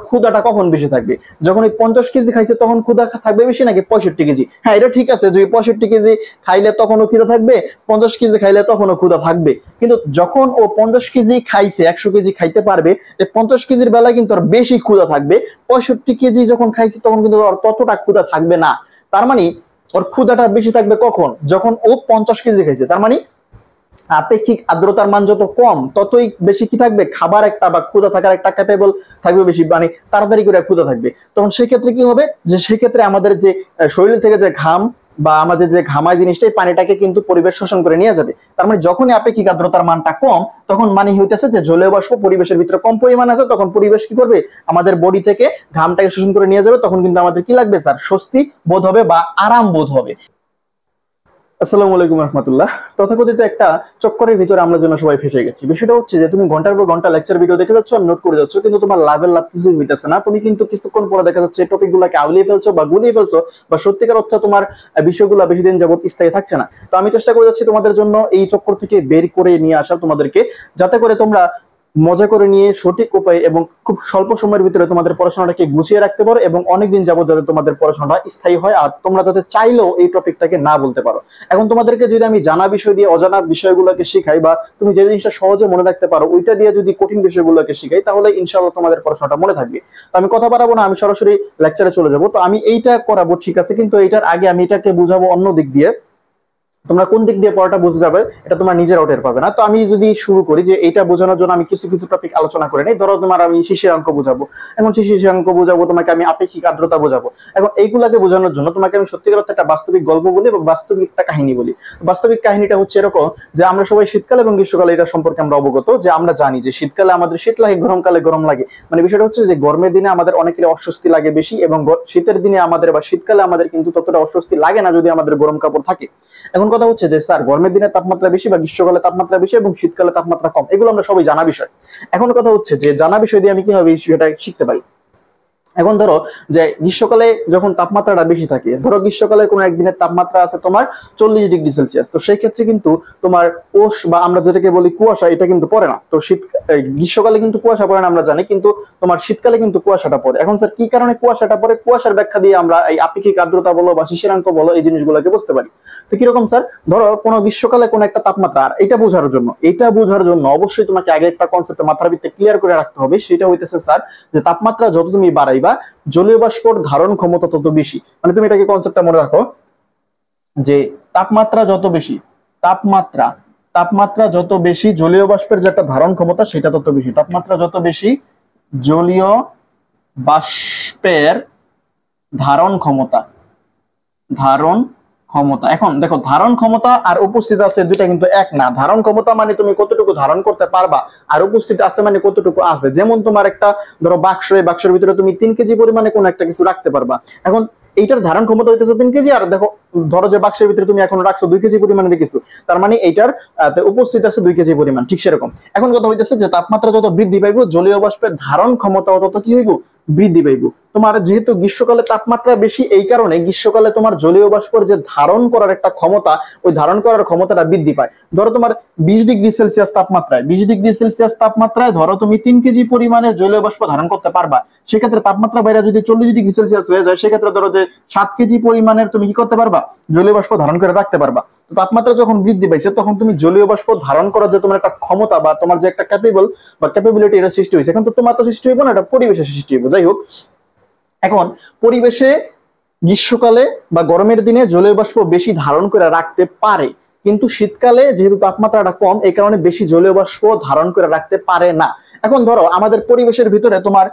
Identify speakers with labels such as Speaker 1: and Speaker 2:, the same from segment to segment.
Speaker 1: ক্ষুধাটা কখন বেশি থাকবে? যখন ওই 50 কেজি খাইছে তখন ক্ষুধা থাকবে বেশি নাকি 65 কেজি? হ্যাঁ, এটা ঠিক আছে, যদি 65 কেজি খাইলে তখনও ক্ষুধা থাকবে, 50 কেজি খাইলে তখনও ক্ষুধা থাকবে। কিন্তু যখন ও 50 কেজি খাইছে, 100 কেজি খাইতে পারবে, 50 কেজির বেলায় কিন্তু আর বেশি ক্ষুধা থাকবে। 65 কেজি যখন খাইছে তখন কিন্তু আর ততটা ক্ষুধা থাকবে না। তার মানে ওর ক্ষুধাটা বেশি থাকবে কখন? যখন ও 50 কেজি খাইছে। তার মানে আপেক্ষিক আর্দ্রতার মান যত কম ততই বেশি কি থাকবে, খাবার একটা বা ক্ষুধা থাকার একটা ক্যাপেবল থাকবে বেশি, মানে তাড়াতাড়ি করে ক্ষুধা থাকবে। তখন সেক্ষেত্রে কি হবে, যে সেক্ষেত্রে আমাদের যে শরীর থেকে যে ঘাম বা আমাদের যে ঘামায় জিনিসটাই পানিটাকে কিন্তু পরিবেশ শোষণ করে নিয়ে যাবে। তার মানে যখনই আপেক্ষিক আর্দ্রতার মানটা কম, তখন মানে হইতেছে যে জলীয় বাষ্প পরিবেশের ভিতরে কম পরিমাণ আছে, তখন পরিবেশ কি করবে, আমাদের বডি থেকে ঘামটাকে শোষণ করে নিয়ে যাবে। তখন কিন্তু আমাদের কি লাগবে স্যার, স্বস্তি বোধ হবে বা আরাম বোধ হবে। আসসালামু আলাইকুম রহমতুল্লাহ। তথাকথিত একটা চক্করের ভিতরে আমরা যেন সবাই ফেসে গেছি। বিষয়টা হচ্ছে যে তুমি ঘন্টার পর ঘন্টা লেকচার ভিডিও দেখে যাচ্ছ আর নোট করে যাচ্ছ, কিন্তু তোমার লাভের লাভ কিছুই হইতেছে না। তুমি কিন্তু কিছুক্ষণ পরে দেখা যাচ্ছে টপিক গুলাকে আউলিয়ে ফেলছো বা গুলিয়ে ফেলছো, বা সত্যিকার অর্থে তোমার বিষয়গুলো বেশি দিন যাবত স্থায়ী থাকছে না। তো আমি চেষ্টা করে যাচ্ছি তোমাদের জন্য এই চক্কর থেকে বের করে নিয়ে আসা তোমাদেরকে, যাতে করে তোমরা মজা করে নিয়ে সঠিক উপায়ে এবং খুব স্বল্প সময়ের ভিতরে তোমাদের পড়াশোনাটাকে গুছিয়ে রাখতে পারো, এবং অনেকদিন যাবত যাতে তোমাদের পড়াশোনাটা স্থায়ী হয়, আর তোমরা যাতে চাইলেও এই টপিকটাকে না বলতে পারো। এখন তোমাদেরকে যদি আমি জানা বিষয় দিয়ে অজানা বিষয়গুলোকে শিখাই, বা তুমি যে জিনিসটা সহজে মনে রাখতে পারো ওইটা দিয়ে যদি কঠিন বিষয়গুলোকে শিখাই, তাহলে ইনশাআল্লাহ তোমাদের পড়াশোনাটা মনে থাকবে। তো আমি কথা বাড়াবো না, আমি সরাসরি লেকচারে চলে যাবো। তো আমি এইটা করাবো, ঠিক আছে, কিন্তু এইটার আগে আমি এটাকে বুঝাবো অন্য দিক দিয়ে। তোমরা কোন দিক দিয়ে পড়াটা বুঝে যাবে এটা তোমার নিজেরাও টের পাবে না। তো আমি যদি শুরু করি যে এটা বোঝানোর জন্য আমি কিছু কিছু টপিক আলোচনা করে নেই। ধরো তোমার আমি শিশিরাঙ্ক বোঝাবো, এখন শিশিরাঙ্ক বোঝাবো, তোমাকে আমি আপেক্ষিক আর্দ্রতা বোঝাবো। এখন এইগুলাকে বোঝানোর জন্য তোমাকে আমি সত্যিকার অর্থে একটা বাস্তবিক গল্প বলি এবং বাস্তবিক একটা কাহিনী বলি। বাস্তবিক কাহিনীটা হচ্ছে এরকম, যে আমরা সবাই শীতকাল এবং গ্রীষ্মকালে এটা সম্পর্কে আমরা অবগত, যে আমরা জানি যে শীতকালে আমাদের শীত লাগে, গরমকালে গরম লাগে। মানে বিষয়টা হচ্ছে যে গরমের দিনে আমাদের অনেকের অস্বস্তি লাগে বেশি, এবং শীতের দিনে আমাদের বা শীতকালে আমাদের কিন্তু ততটা অস্বস্তি লাগে না যদি আমাদের গরম কাপড় থাকে। এখন কথা হচ্ছে যে স্যার গরমের দিনে তাপমাত্রা বেশি বা গ্রীষ্মকালে তাপমাত্রা বেশি এবং শীতকালে তাপমাত্রা কম, এগুলো আমরা সবাই জানা বিষয়। এখন কথা হচ্ছে যে জানা বিষয় দিয়ে আমি কিভাবে সেটা শিখতে পারি। এখন ধরো যে গ্রীষ্মকালে যখন তাপমাত্রাটা বেশি থাকে, ধরো গ্রীষ্মকালে কোনো একদিনের তাপমাত্রা আছে তোমার 40 ডিগ্রি সেলসিয়াস, তো সেই ক্ষেত্রে কিন্তু তোমার ওশ বা আমরা যেটাকে বলি কুয়াশা, এটা কিন্তু পড়ে না। তো গ্রীষ্মকালে কিন্তু কুয়াশা পড়ে না আমরা জানি, কিন্তু তোমার শীতকালে কিন্তু কুয়াশাটা পড়ে। এখন স্যার কি কারণে কুয়াশাটা পড়ে, কুয়াশার ব্যাখ্যা দিয়ে আমরা এই আপেক্ষিক আর্দ্রতা বলো বা শিশিরাঙ্ক বলো এই জিনিসগুলোকে বুঝতে পারি। তো কিরকম স্যার, ধরো কোনো গ্রীষ্মকালে কোনো একটা তাপমাত্রা, আর এটা বোঝার জন্য অবশ্যই তোমাকে আগে একটা কনসেপ্ট মাথার ভিতরে ক্লিয়ার করে রাখতে হবে। সেটা হইতেছে স্যার যে তাপমাত্রা যত তুমি বাড়াইবা জলীয় বাষ্পর ধারণ ক্ষমতা তত বেশি। মানে তুমি এটাকে কনসেপ্টটা মনে রাখো যে তাপমাত্রা যত বেশি, তাপমাত্রা যত বেশি জলীয় বাষ্পের যে একটা ধারণ ক্ষমতা সেটা তত বেশি। তাপমাত্রা যত বেশি জলীয় বাষ্পের ধারণ ক্ষমতা। এখন দেখো, ধারণ ক্ষমতা আর উপস্থিত আছে দুইটা কিন্তু এক না। ধারণ ক্ষমতা মানে তুমি কতটুকু ধারণ করতে পারবা, আর উপস্থিত আছে মানে কতটুকু আছে। যেমন তোমার একটা ধরো বাক্স, এই বাক্সের ভিতরে তুমি 3 কেজি পরিমাণে কোনো একটা কিছু রাখতে পারবা। এখন এইটার ধারণ ক্ষমতা হইতেছে 3 কেজি, আর দেখো ধরো যে বাক্সের ভিতরে তুমি এখন রাখছো 2 কেজি পরিমাণে কিছু, তার মানে এইটার উপস্থিত আছে 2 কেজি পরিমাণ। ঠিক সেরকম এখন কথা হইতেছে যে তাপমাত্রা যত বৃদ্ধি পাইব জলীয় বাষ্পের ধারণ ক্ষমতা তত কি হইব, বৃদ্ধি পাইব। তোমার যেহেতু গ্রীষ্মকালে তাপমাত্রা বেশি, এই কারণে গ্রীষ্মকালে তোমার জলীয় বাষ্পের যে ধারণ করার একটা ক্ষমতা, ওই ধারণ করার ক্ষমতাটা বৃদ্ধি পায়। ধরো তোমার 20 ডিগ্রি সেলসিয়াস তাপমাত্রায় ধরো তুমি 3 কেজি পরিমাণের জলীয় বাষ্প ধারণ করতে পারবা। সেক্ষেত্রে তাপমাত্রা বাইরে যদি 40 ডিগ্রি সেলসিয়াস হয়ে যায়, সেক্ষেত্রে ধরো যে 7 কেজি পরিমাণের তুমি কি করতে পারবা, জলীয় বাষ্প ধারণ করে রাখতে পারবা। তো তাপমাত্রা যখন বৃদ্ধি পাইছে তখন তুমি জলীয় বাষ্প ধারণ করার যে তোমার একটা ক্ষমতা বা তোমার যে একটা ক্যাপাবিলিটি এটা সৃষ্টি হয়েছে। এখন তো তোমার তো সৃষ্টি হইব না, এটা পরিবেশে সৃষ্টি হইব। যাই হোক, এখন পরিবেশে গ্রীষ্মকালে বা গরমের দিনে জলীয় বাষ্প বেশি ধারণ করে রাখতে পারে, কিন্তু শীতকালে যেহেতু তাপমাত্রাটা কম, এই কারণে বেশি জলীয় বাষ্প ধারণ করে রাখতে পারে না। এখন ধরো আমাদের পরিবেশের ভিতরে তোমার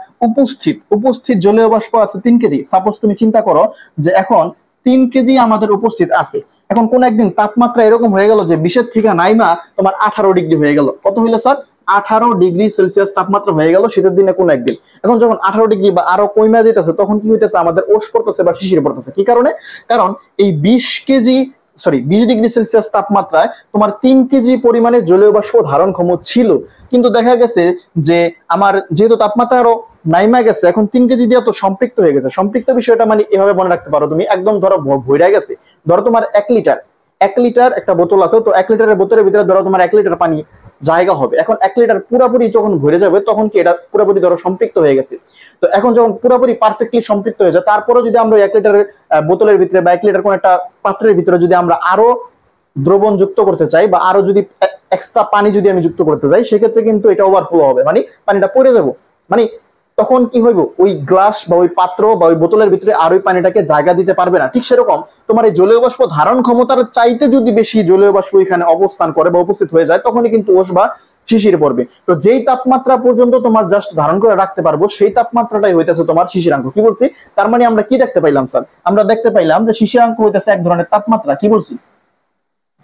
Speaker 1: উপস্থিত জলীয় বাষ্প আছে 3 কেজি। সাপোজ তুমি চিন্তা করো যে এখন 3 কেজি আমাদের উপস্থিত আছে। এখন কোন একদিন তাপমাত্রা এরকম হয়ে গেল যে 20 থেকে নাইমা তোমার 18 ডিগ্রি হয়ে গেল। কত হইলো স্যার, 18 ডিগ্রি সেলসিয়াস তাপমাত্রা হয়ে গেল শীতের দিনে কোন একদিন। এখন যখন 18 ডিগ্রি বা আরো কমে যেতেছে, তখন কি হইতেছে, আমাদের ওশ পড়তেছে বা শিশির পড়তেছে। কি কারণে, কারণ এই 20 ডিগ্রি সেলসিয়াস তাপমাত্রায় তোমার 3 কেজি পরিমাণে জলীয় বাষ্প ধারণ ক্ষমতা ছিল, কিন্তু দেখা গেছে যে আমার যেহেতু তাপমাত্রা আরো নাইমা গেছে, এখন 3 কেজি দিয়ে তো সম্পৃক্ত হয়ে গেছে। সম্পৃক্ত বিষয়টা মানে এভাবে মনে রাখতে পারো, তুমি একদম ধরো ভইরা গেছে। ধরো তোমার 1 লিটার একটা বোতল আছে, তো 1 লিটারের বোতলের ভিতরে ধরো তোমার 1 লিটার পানি জায়গা হবে। এখন 1 লিটার পুরোপুরি যখন ভরে যাবে তখন কি এটা পুরোপুরি ধরো সম্পৃক্ত হয়ে গেছে। তো এখন যখন পুরোপুরি পারফেক্টলি সম্পৃক্ত হয়ে যায়, তারপরে যদি আমরা 1 লিটারের বোতলের ভিতরে বা 1 লিটার কোন একটা পাত্রের ভিতরে যদি আমরা আরো দ্রবণ যুক্ত করতে চাই বা আরো যদি এক্সট্রা পানি যদি আমি যুক্ত করতে চাই, সেক্ষেত্রে কিন্তু এটা ওভারফ্লো হবে, মানে পানিটা পড়ে যাবো। মানে তখন কি হইব, ওই গ্লাস বা ওই পাত্র বা ওই বোতলের ভিতরে আর ওই পানিটাকে জায়গা দিতে পারবে না। ঠিক সেরকম তোমার এই জলীয় বাষ্প ধারণ ক্ষমতার চাইতে যদি বেশি জলীয় বাষ্প এখানে অবস্থান করে বা উপস্থিত হয়ে যায়, তখনই কিন্তু ওস বা শিশির পড়বে। তো যেই তাপমাত্রা পর্যন্ত তোমার জাস্ট ধারণ করে রাখতে পারবো, সেই তাপমাত্রাটাই হইতেছে তোমার শিশিরাঙ্ক। কি বলছি? তার মানে আমরা কি দেখতে পাইলাম স্যার? আমরা দেখতে পাইলাম যে শিশিরাঙ্ক হইতেছে এক ধরনের তাপমাত্রা। কি বলছি?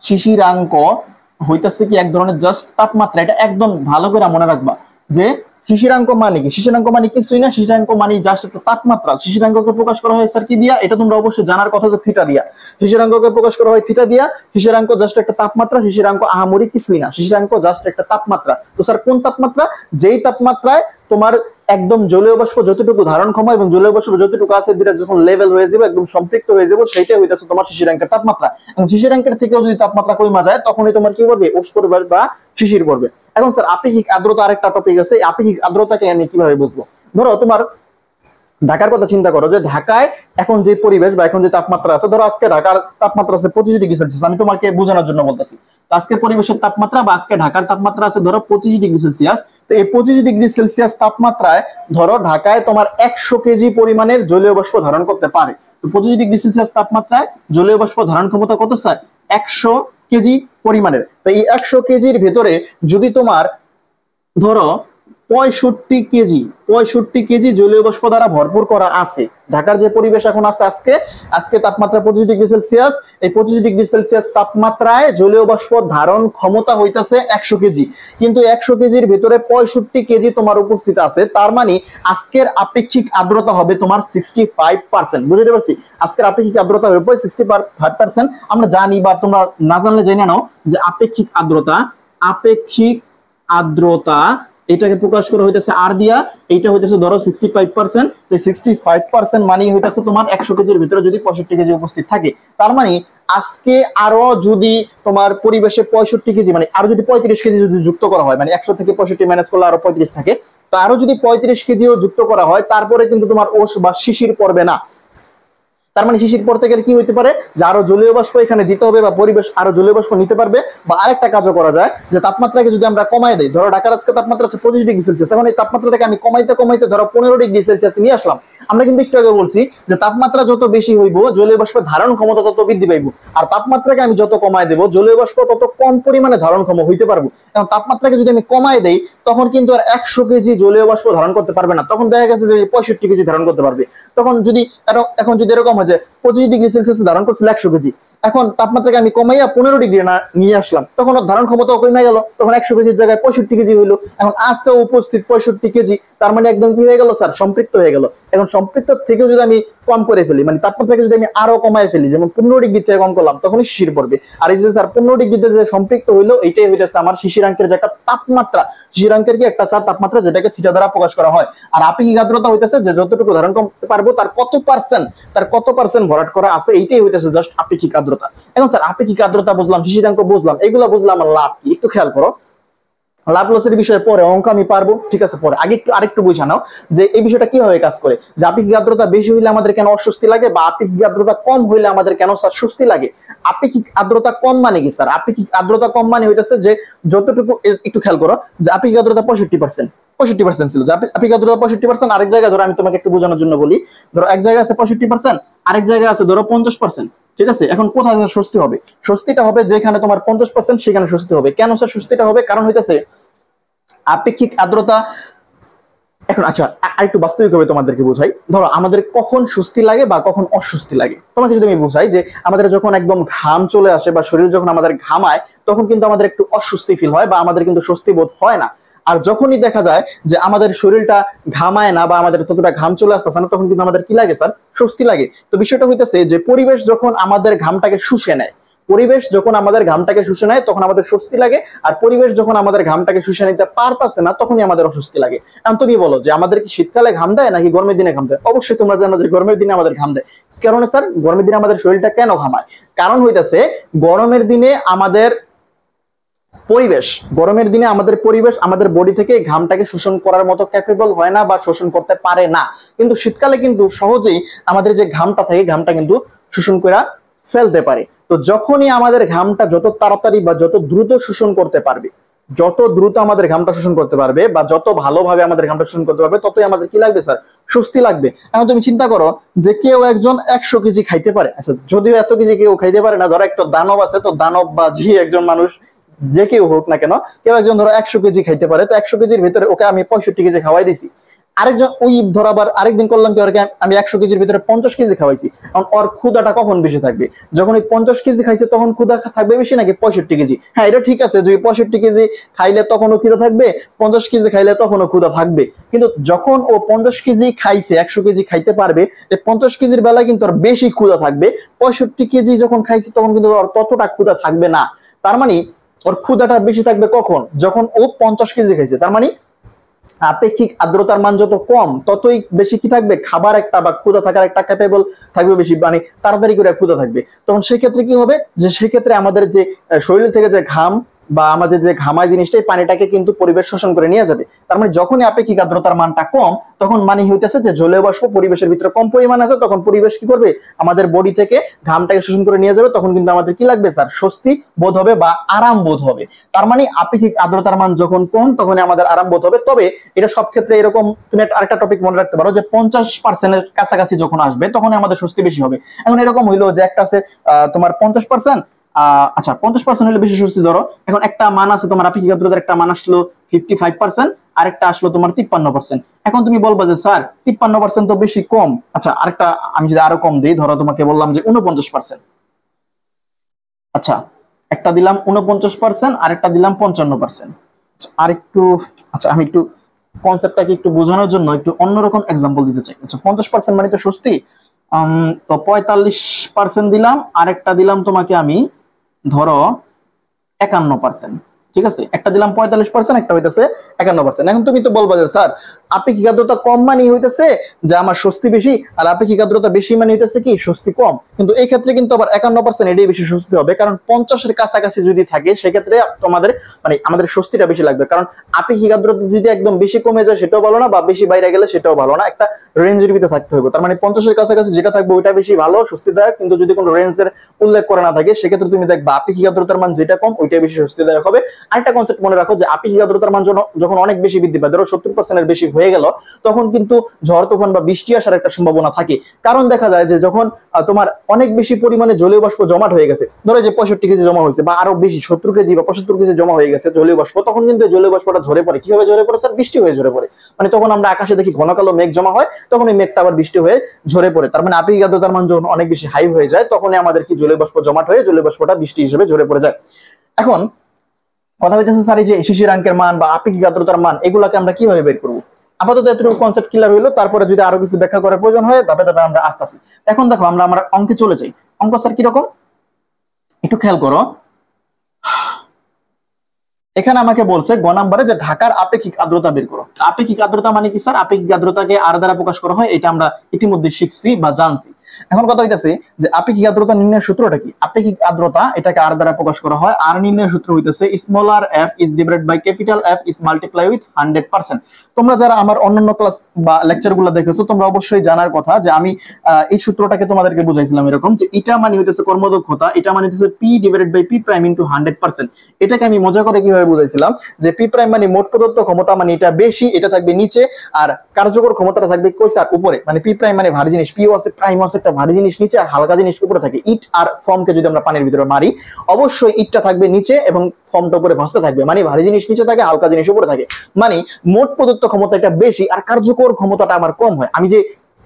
Speaker 1: শিশিরাঙ্ক হইতেছে কি এক ধরনের জাস্ট তাপমাত্রা। এটা একদম ভালো করে মনে রাখবা যে শিশিরাঙ্ক মানে কি? শিশিরাঙ্ক মানে কিছুই না, শিশিরাঙ্ক মানে জাস্ট একটা তাপমাত্রা। শিশিরাঙ্ককে প্রকাশ করা হয় স্যার কি দিয়া? এটা তোমরা অবশ্যই জানার কথা যে থিটা দিয়া। শিশিরাঙ্ককে প্রকাশ করা হয় থিটা দিয়া। শিশিরাঙ্ক জাস্ট একটা তাপমাত্রা, শিশিরাঙ্ক আহামরি কিছুই না, শিশিরাঙ্ক জাস্ট একটা তাপমাত্রা। তো স্যার কোন তাপমাত্রা? যেই তাপমাত্রায় তোমার একদম জলীয় বাষ্প যতটুকু ধারণ ক্ষমতা এবং জলীয় বাষ্প যতটুকু আছে দুইটা যখন লেভেল হয়ে যাবে, একদম সম্পৃক্ত হয়ে যাবে, সেইটাই হইতাছে তোমার শিশিরাঙ্কের তাপমাত্রা। এবং শিশিরাঙ্কের থেকেও যদি তাপমাত্রা কমে যায়, তখনই তোমার কি করবে? ওস পড়বে বা শিশির পড়বে। এখন স্যার আপেক্ষিক আর্দ্রতা আরেকটা টপিক আছে। আপেক্ষিক আর্দ্রতাকে আমি কিভাবে বুঝবো? ধরো তোমার ঢাকার কথা চিন্তা করো, যে ঢাকায় এখন যে পরিবেশ বা এখন যে তাপমাত্রা আছে, ধরো আজকে ঢাকার তাপমাত্রা আছে 25 ডিগ্রি সেলসিয়াস। আমি তোমাকে বোঝানোর জন্য বলতেছি। তো আজকে পরিবেশের তাপমাত্রা বা আজকে ঢাকার তাপমাত্রা আছে ধরো 25 ডিগ্রি সেলসিয়াস। তো এই 25 ডিগ্রি সেলসিয়াস তাপমাত্রায় ধরো ঢাকায় তোমার 100 কেজি পরিমাণের জলীয় বাষ্প ধারণ করতে পারে। তো 25 ডিগ্রি সেলসিয়াস তাপমাত্রায় জলীয় বাষ্প ধারণ ক্ষমতা কত স্যার? 100 কেজি পরিমাণের। তো এই 100 কেজির ভেতরে যদি তোমার ধরো 65 কেজি জলীয় বাষ্প দ্বারা ভরপুর করা আছে, ঢাকার যে পরিবেশ এখন আছে আজকে তাপমাত্রা 25 ডিগ্রি সেলসিয়াস, এই 25 ডিগ্রি সেলসিয়াস তাপমাত্রায় জলীয় বাষ্প ধারণ ক্ষমতা হইতাছে 100 কেজি। কিন্তু 100 কেজির ভিতরে 65 কেজি তোমার উপস্থিত আছে। তার মানে আজকের আপেক্ষিক আর্দ্রতা হবে তোমার 65%। বুঝতে পারছি? আজকের আপেক্ষিক আর্দ্রতা হবে 65%। আমরা জানি বা তোমরা না জানলে জেনে নাও যে আপেক্ষিক আর্দ্রতা এটাকে প্রকাশ করা হইতেছে আর দিয়া। এইটা হইতেছে ধরো 65%। তো 65% মানেই হইতেছে তোমার 100 কেজির ভিতরে যদি 65 কেজি উপস্থিত থাকে। তার মানে আজকে আরো যদি তোমার পরিবেশে 65 কেজি, মানে আরো যদি 35 কেজি যদি যুক্ত করা হয়, মানে 100 থেকে 65 মাইনাস করলে আরো 35 থাকে, তো আরো যদি 35 কেজিও যুক্ত করা হয়, তারপরে কিন্তু তোমার ওস বা শিশির পড়বে না। তার মানে শিশির পড়তে গেলে কি হইতে পারে? যে আরো জলীয় বাষ্প এখানে দিতে হবে বা পরিবেশ আরো জলীয় বাষ্প নিতে পারবে। বা আরেকটা কাজও করা যায়, যে তাপমাত্রাকে যদি আমরা কমাই দেই, ধরো ঢাকার আজকে তাপমাত্রা আছে 25 ডিগ্রি সেলসিয়াস, এখন এই তাপমাত্রাটাকে আমি কমাইতে ধরো 15 ডিগ্রি সেলসিয়াস নিয়ে আসলাম। আমরা কিন্তু একটু আগে বলছি যে তাপমাত্রা যত বেশি হইব, জলীয় বাষ্পের ধারণ ক্ষমতা তত বৃদ্ধি পাইব। আর তাপমাত্রাকে আমি যত কমাই দেবো, জলীয় বাষ্প তত কম পরিমাণে ধারণক্ষম হইতে পারবো। এখন তাপমাত্রাকে যদি আমি কমাই দেই, তখন কিন্তু আর 100 কেজি জলীয় বাষ্প ধারণ করতে পারবে না। তখন দেখা গেছে যে 65 কেজি ধারণ করতে পারবে। তখন যদি এরকম হয় যে 25 ডিগ্রি সেলসিয়াস ধারণ করছিল 100 কেজি, এখন তাপমাত্রাকে আমি কমাইয়া 15 ডিগ্রি না নিয়ে আসলাম, তখন ধারণ ক্ষমতা কমে গেল, তখন 100 কেজির জায়গায় 65 কেজি হইলো। এখন আজকে উপস্থিত 65 কেজি, তার মানে একদম কি হয়ে গেল স্যার? সম্পৃক্ত হয়ে গেল। এখন সম্পৃক্ত থেকেও যদি আমি কম করে ফেলি, মানে তাপমাত্রাকে যদি আমি আরো কমায় ফেলি, যেমন 15 ডিগ্রি থেকে কম করলাম, তখনই শিশির পড়বে। আর এই যে স্যার 15 ডিগ্রিতে যে সম্পৃক্ত হইলো, এইটাই হইতেছে আমার শিশিরাঙ্কের যে একটা তাপমাত্রা। শিশিরাঙ্কের কি একটা স্যার তাপমাত্রা, যেটাকে থিটা দ্বারা প্রকাশ করা হয়। আর আপেক্ষিক আর্দ্রতা হইতেছে যে যতটুকু ধারণ করতে পারবো তার কত পার্সেন্ট ভরাট করা আছে, এইটাই হইতেছে জাস্ট আপেক্ষিক আর্দ্রতা। এখন স্যার আপেক্ষিক আর্দ্রতা বুঝলাম, শিশিরাঙ্ক বুঝলাম, এগুলা বুঝলাম, আমার লাভ কি একটু খেয়াল করো। লাভ লসের বিষয়ে পরে অঙ্ক আমি পারবো, ঠিক আছে, পরে আগে আরেকটু বুঝা নাও যে এই বিষয়টা কিভাবে কাজ করে। যে আপেক্ষিক আর্দ্রতা বেশি হইলে আমাদের কেন অস্বস্তি লাগে, বা আপেক্ষিক আর্দ্রতা কম হইলে আমাদের কেন স্যার স্বস্তি লাগে। আপেক্ষিক আর্দ্রতা কম মানে কি স্যার? আপেক্ষিক আর্দ্রতা কম মানে হইতেছে যে যতটুকু, একটু খেয়াল করো, যে আপেক্ষিক আর্দ্রতা 65% ছিল, আপেক্ষিক আর্দ্রতা 65%। আরেক জায়গায় ধরো আমি তোমাকে একটু বোঝানোর জন্য বলি, ধরো এক জায়গায় আছে 65%, আরেক জায়গায় আছে ধরো 50%। ঠিক আছে, এখন কোথায় স্বস্তি হবে? স্বস্তিটা হবে যেখানে তোমার 50%, সেখানে স্বস্তি হবে। কেন স্যার স্বস্তিটা হবে? কারণ হইতেছে আপেক্ষিক আর্দ্রতা। এখন আচ্ছা, আরেকটু বাস্তবিকভাবে তোমাদেরকে বোঝাই। ধরো আমাদের কখন স্বস্তি লাগে বা কখন অস্বস্তি লাগে, তোমাকে যদি আমি বোঝাই, যে আমাদের যখন একদম ঘাম চলে আসে বা শরীর যখন আমাদের ঘামায়, তখন কিন্তু আমাদের একটু অস্বস্তি ফিল হয় বা আমাদের কিন্তু স্বস্তি বোধ হয় না। আর যখনই দেখা যায় যে আমাদের শরীরটা ঘামায় না বা আমাদের ততটা ঘাম চলে আসতেছে না, তখন কিন্তু আমাদের কি লাগে স্যার? স্বস্তি লাগে। তো বিষয়টা হইতেছে যে পরিবেশ যখন আমাদের ঘামটাকে শুষে নেয়, তখন আমাদের স্বস্তি লাগে। আর পরিবেশ যখন আমাদের ঘামটাকে শুষে নিতে পারতাছে না, তখনই আমাদের অস্বস্তি লাগে। এখন তুমি বলো যে আমাদের কি শীতকালে ঘাম দেয় নাকি গরমের দিনে ঘাম দেয়? অবশ্যই তোমরা জানো যে গরমের দিনে আমাদের ঘাম দেয়। কারণ স্যার গরমের দিনে আমাদের শরীরটা কেন ঘামায়? কারণ হইতেছে গরমের দিনে আমাদের পরিবেশ, গরমের দিনে আমাদের পরিবেশ আমাদের বডি থেকে ঘামটাকে শোষণ করার মতো ক্যাপেবল হয় না বা শোষণ করতে পারে না, কিন্তু শীতকালে কিন্তু সহজেই আমাদের যে ঘামটা থাকে ঘামটা কিন্তু শোষণ করে ফেলতে পারে। তো যখনই আমাদের ঘামটা যত তাড়াতাড়ি বা যত দ্রুত শোষণ করতে পারবে, যত দ্রুত আমাদের ঘামটা শোষণ করতে পারবে বা যত ভালোভাবে আমাদের ঘামটা শোষণ করতে পারবে, ততই আমাদের কি লাগবে স্যার? স্বস্তি লাগবে। এখন তুমি চিন্তা করো যে কেউ একজন 100 কেজি খাইতে পারে, আচ্ছা যদিও এত কেজি কেউ খাইতে পারে না, ধরো একটা দানব আছে, তো দানব বা যে একজন মানুষ যে কেউ হোক না কেন, কেউ একজন ধরো 100 কেজি খাইতে পারে, তো 100 কেজির ভিতরে ওকে আমি 65 কেজি খাওয়াই দিছি। আরেকজন ওই ধর আবার আরেকদিন করলাম কি, ওরকে আমি 100 কেজির ভিতরে 50 কেজি খাওয়াইছি। এখন ওর ক্ষুদাটা কখন বেশি থাকবে? যখন ওই 50 কেজি খাইছে তখন ক্ষুদা থাকবে বেশি নাকি 65 কেজি? হ্যাঁ, এটা ঠিক আছে, যদি 65 কেজি খাইলে তখনও ক্ষুদা থাকবে, 50 কেজি খাইলে তখনও ক্ষুদা থাকবে। কিন্তু যখন ও 50 কেজি খাইছে, 100 কেজি খাইতে পারবে, 50 কেজির বেলায় কিন্তু ওর বেশি ক্ষুদা থাকবে। 65 কেজি যখন খাইছে তখন কিন্তু ওর ততটা ক্ষুদা থাকবে না। তার মানে ওর ক্ষুদাটা বেশি থাকবে কখন? যখন ও 50 কেজি খাইছে। তার মানে আপেক্ষিক আর্দ্রতার মান যত কম, ততই বেশি কি থাকবে? খাবার একটা বা ক্ষুধা থাকার একটা ক্যাপেবল থাকবে বেশি, মানে তাড়াতাড়ি করে ক্ষুধা থাকবে। তখন সেক্ষেত্রে কি হবে? যে সেক্ষেত্রে আমাদের যে শরীর থেকে যে ঘাম বা আমাদের যে ঘামায় জিনিসটাই পানিটাকে কিন্তু পরিবেশ শোষণ করে নিয়ে যাবে। তার মানে যখনই আপেক্ষিক আর্দ্রতার মানটা কম, তখন মানে হইতেছে যে জলীয় বাষ্প পরিবেশের ভিতরে কম পরিমাণ আছে, তখন পরিবেশ কি করবে? আমাদের বডি থেকে ঘামটাকে শোষণ করে নিয়ে যাবে। তখন কিন্তু আমাদের কি লাগবে স্যার? স্বস্তি বোধ হবে বা আরাম বোধ হবে। তার মানে আপেক্ষিক আর্দ্রতার মান যখন কম, তখনই আমাদের আরাম বোধ হবে। তবে এটা সব ক্ষেত্রে এরকম, তুমি আরেকটা টপিক মনে রাখতে পারো যে 50%-এর কাছাকাছি যখন আসবে তখন আমাদের স্বস্তি বেশি হবে। এখন এরকম হইলো যে একটা আছে তোমার 50%, আচ্ছা 50% হলে বেশি স্বস্তি ধরো। এখন একটা মান আছে তোমার আপেক্ষিক আর্দ্রতার, একটা মান আসলো 55%, আরেকটা আসলো তোমার 53%। এখন তুমি বলবা যে স্যার 53% তো বেশি কম। আচ্ছা আরেকটা আমি যদি আরো কম দিই, ধরো তোমাকে বললাম যে 49%। আচ্ছা একটা দিলাম 49%, আরেকটা দিলাম 55%। আর একটু, আচ্ছা আমি একটু কনসেপ্টটাকে একটু বোঝানোর জন্য একটু অন্যরকম এক্সাম্পল দিতে চাই। আচ্ছা 50% মানে তো স্বস্তি, তো 45% দিলাম, আরেকটা দিলাম তোমাকে আমি ধরো 51%। ঠিক আছে, একটা দিলাম 45%, একটা হইতেছে 51%। এখন তুমি তো বলবা যে স্যার আপেক্ষিক আর্দ্রতা কম মানে হইতেছে যে আমার স্বস্তি বেশি, আর আপেক্ষিক আর্দ্রতা বেশি মানে হইতেছে কি স্বস্তি কম। কিন্তু এই ক্ষেত্রে কিন্তু আবার 51% এটাই বেশি স্বস্তি হবে, কারণ 50-এর কাছাকাছি যদি থাকে সেক্ষেত্রে তোমাদের মানে আমাদের স্বস্তিটা বেশি লাগবে। কারণ আপেক্ষিক আর্দ্রতা যদি একদম বেশি কমে যায় সেটাও ভালো না, বা বেশি বাইরে গেলে সেটাও ভালো না, একটা রেঞ্জের ভিতরে থাকতে হবে। তার মানে 50-এর কাছাকাছি যেটা থাকবে ওইটা বেশি ভালো, স্বস্তিদায়ক। কিন্তু যদি কোনো রেঞ্জের উল্লেখ করা না থাকে সেক্ষেত্রে তুমি দেখবা আপেক্ষিক আর্দ্রতার মান যেটা কম ওইটাই বেশি স্বস্তিদায়ক হবে। আরেকটা কনসেপ্ট মনে রাখো যে আপেক্ষিক আর্দ্রতার মান যখন অনেক বেশি বৃদ্ধি পায়, ধরো 70%-এর বেশি হয়ে গেল, তখন কিন্তু ঝড় তুফান বা বৃষ্টি আসার একটা সম্ভাবনা থাকে। কারণ দেখা যায় যে যখন তোমার অনেক বেশি পরিমাণে জলীয় বাষ্প জমাট হয়ে গেছে, ধরো যে 65 কেজি জমা হয়েছে বা আরো বেশি 70 কেজি বা 75 কেজি জমা হয়ে গেছে জলীয় বাষ্প, তখন কিন্তু জলীয় বাষ্পটা ঝরে পড়ে। কিভাবে ঝরে পড়ে স্যার? বৃষ্টি হয়ে ঝরে পড়ে। মানে তখন আমরা আকাশে দেখি ঘন কালো মেঘ জমা হয়, তখন ওই মেঘটা আবার বৃষ্টি হয়ে ঝরে পড়ে। তার মানে আপেক্ষিক আর্দ্রতার মান যখন অনেক বেশি হাই হয়ে যায়, তখনই আমাদের কি জলীয় বাষ্প জমাট হয়ে জলীয় বাষ্পটা বৃষ্টি হিসেবে ঝরে পড়ে যায়। এখন কথা হইতেছে স্যার এই যে শিশিরাঙ্কের মান বা আপেক্ষিক আর্দ্রতার মান এগুলাকে আমরা কিভাবে বের করবো? আপাতত এতটুকু কনসেপ্ট ক্লিয়ার হইলো, তারপরে যদি আরো কিছু ব্যাখ্যা করার প্রয়োজন হয় তবে তবে আমরা আসতেছি। এখন দেখো আমরা আমার অঙ্কে চলে যাই। অঙ্ক স্যার কিরকম একটু খেয়াল করো। এখানে আমাকে বলছে গ নাম্বারে যে ঢাকার আপেক্ষিক আর্দ্রতা বের করো। আপেক্ষিক আর্দ্রতা মানে কি স্যার? আপেক্ষিক আর্দ্রতাকে আর দ্বারা প্রকাশ করা হয়, এটা আমরা ইতিমধ্যে শিখছি বা জানছি। এখন কথা হইতাছে যে আপেক্ষিক আর্দ্রতা নির্ণয়ের সূত্রটা কি? আপেক্ষিক আর্দ্রতা এটাকে আর দ্বারা প্রকাশ করা হয়। আর নির্ণয়ের সূত্র হইতাছে smaller F is divided by capital F is multiply with 100%। তোমরা যারা আমার অন্যান্য ক্লাস বা লেকচার গুলো দেখেছো তোমরা অবশ্যই জানার কথা যে আমি এই সূত্রটাকে তোমাদেরকে বুঝাইছিলাম এরকম যে এটা মানে হইতাছে কর্মদক্ষতা, এটা মানে হইতাছে P divided by P prime into 100%। এটাকে আমি মজা করে কিভাবে বুঝাইছিলাম যে পি প্রাইম মানে মোট প্রদত্ত ক্ষমতা, মানে এটা বেশি, এটা থাকবে নিচে, আর কার্যকর ক্ষমতাটা থাকবে কই স্যার? উপরে। মানে পি প্রাইম মানে ভারী জিনিস, পিও আছে প্রাইম আছে একটা ভারী জিনিস নিচে, আর হালকা জিনিস উপরে থাকে। ইট আর ফর্মকে যদি আমরা পানির ভিতরে মারি, অবশ্যই ইটটা থাকবে নিচে এবং ফর্মটা উপরে ভাসতে থাকবে। মানে ভারী জিনিস নিচে থাকে, হালকা জিনিস উপরে থাকে। মানে মোট প্রদত্ত ক্ষমতা এটা বেশি আর কার্যকর ক্ষমতাটা আমার কম হয়। আমি যে